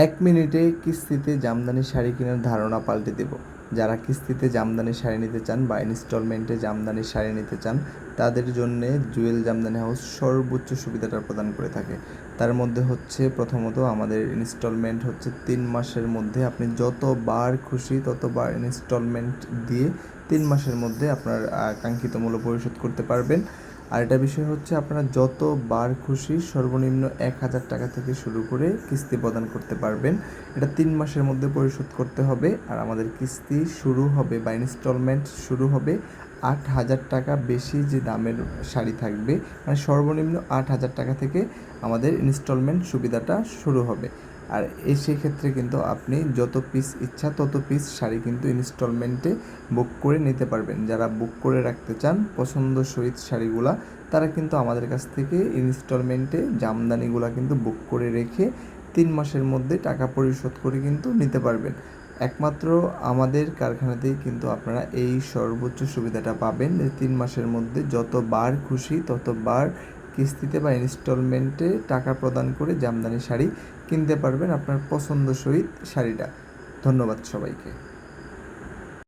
এক মিনিটে কিস্তিতে জামদানি শাড়ি কেনার ধারণা পাল্টে দেব। যারা কিস্তিতে জামদানি শাড়ি নিতে চান বা ইনস্টলমেন্টে জামদানি শাড়ি নিতে চান, তাদের জন্যে জুয়েল জামদানি হাউস সর্বোচ্চ সুবিধাটা প্রদান করে থাকে। তার মধ্যে হচ্ছে প্রথমত আমাদের ইনস্টলমেন্ট হচ্ছে 3 মাসের মধ্যে আপনি যতবার খুশি ততবার ইনস্টলমেন্ট দিয়ে 3 মাসের মধ্যে আপনার কাঙ্ক্ষিত মূল্য পরিশোধ করতে পারবেন। আর একটা বিষয় হচ্ছে আপনারা যতবার খুশি সর্বনিম্ন 1,000 টাকা থেকে শুরু করে কিস্তি প্রদান করতে পারবেন। এটা 3 মাসের মধ্যে পরিশোধ করতে হবে। আর আমাদের কিস্তি শুরু হবে বা ইনস্টলমেন্ট শুরু হবে 8,000 টাকা বেশি যে দামের শাড়ি থাকবে, মানে সর্বনিম্ন 8,000 টাকা থেকে আমাদের ইনস্টলমেন্ট সুবিধাটা শুরু হবে। আর সেক্ষেত্রে কিন্তু আপনি যত পিস ইচ্ছা তত পিস শাড়ি কিন্তু ইনস্টলমেন্টে বুক করে নিতে পারবেন। যারা বুক করে রাখতে চান পছন্দসই শাড়িগুলা, তারা কিন্তু আমাদের কাছ থেকে ইনস্টলমেন্টে জামদানিগুলা কিন্তু বুক করে রেখে 3 মাসের মধ্যে টাকা পরিশোধ করে কিন্তু নিতে পারবেন। একমাত্র আমাদের কারখানাতেই কিন্তু আপনারা এই সর্বোচ্চ সুবিধাটা পাবেন যে 3 মাসের মধ্যে যতবার খুশি ততবার কিস্তিতে বা ইনস্টলমেন্টে টাকা প্রদান করে জামদানি শাড়ি কিনতে পারবেন আপনার পছন্দসই শাড়িটা। ধন্যবাদ সবাইকে।